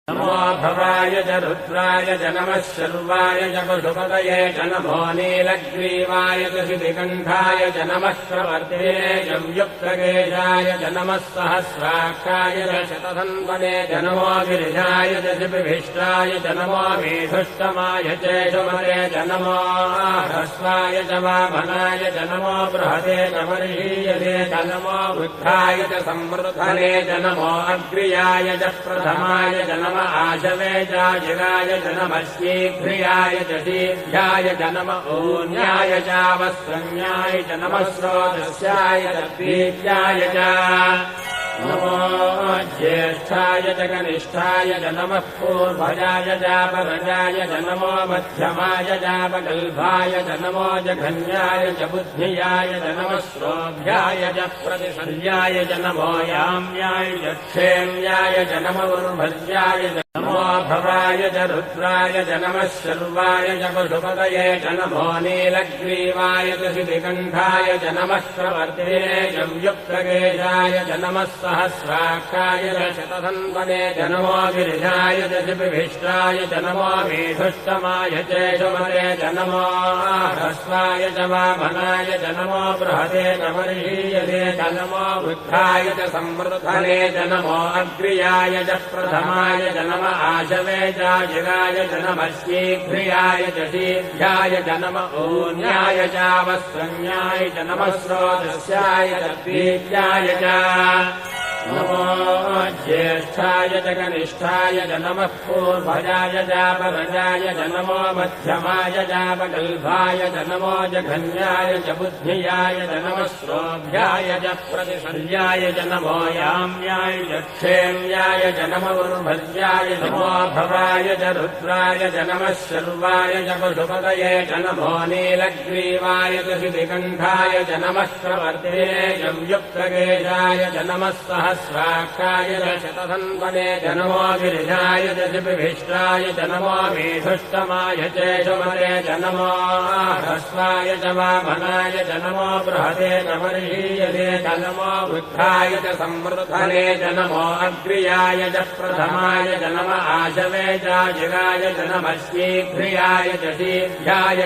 नमो भवाय च रुद्राय च नमः शर्वाय च पशुपतये च नमो नीलग्रीवाय च शितिकण्ठाय च नमः प्रवर्ते च युक्तकेशाय च नमः सहस्राक्षाय च शतधन्वने च नमो गिरिजाय च शिपिभिष्टाय च नमो मेधुष्टमाय च शुमते च नमो ह्रस्वाय च वामनाय च नमो बृहते च वर्षीयते च नमो वृद्धाय च संवृद्धने च नमो अग्र्याय च प्रथमाय च नमः आशवे चाजिराय च नमः शीघ्रियाय च शीघ्राय च नमः ऊन्याय चावस्रन्याय च नमः स्रोतस्याय च प्रीत्याय च नमो ज्येष्ठाय च कनिष्ठाय च नमः पूर्वजाय चापरजाय च नमो मध्यमाय चापगल्भाय च नमो जघन्याय च बुद्धियाय च नमः श्रोभ्याय च प्रतिशल्याय च नमो याम्याय च क्षेम्याय च नमो उर्भज्याय च नमो भवाय च रुद्राय च नमः शर्वाय च पशुपतये च नमो नीलग्रीवाय च शितिकण्ठाय च नमः प्रवर्ते च युक्तकेशाय च नमः सहस्राक्षाय च शतधन्वने च नमो गिरिजाय च शिपिभिष्टाय च नमो मेधुष्टमाय च शुमते च नमो ह्रस्वाय च वामनाय च नमो बृहते च वर्षीयते च नमो वृद्धाय च संवृद्धने च नमो अग्र्याय च प्रथमाय च नमः आशवे चाजिराय च नमः शीघ्रियाय च शीघ्राय च नमः ऊन्याय चावस्रन्याय च नमः स्रोतस्याय च प्रीत्याय च नमो ज्येष्ठाय च कनिष्ठाय च नमः पूर्वजाय चापरजाय च नमो मध्यमाय चापगल्भाय च नमो जघन्याय च बुद्धियाय च नमः श्रोभ्याय च प्रतिशल्याय च नमो याम्याय च क्षेम्याय च नमो उर्भज्याय नमो भवाय च रुद्राय च नमः शर्वाय च पशुपतये च नमो नीलग्रीवाय च शितिकण्ठाय च नमः प्रवर्ते च युक्तकेशाय च नमः सहस्राक्षाय च शतधन्वने च नमो गिरिजाय च शिपिभिष्टाय च नमो मेधुष्टमाय च शुमते च नमो ह्रस्वाय च वामनाय च नमो बृहते च वर्षीयते च नमो वृद्धाय च संवृद्धने च नमो अग्र्याय च प्रथमाय च नमः आशवे चाजिराय च नमः शीघ्रियाय च शीघ्राय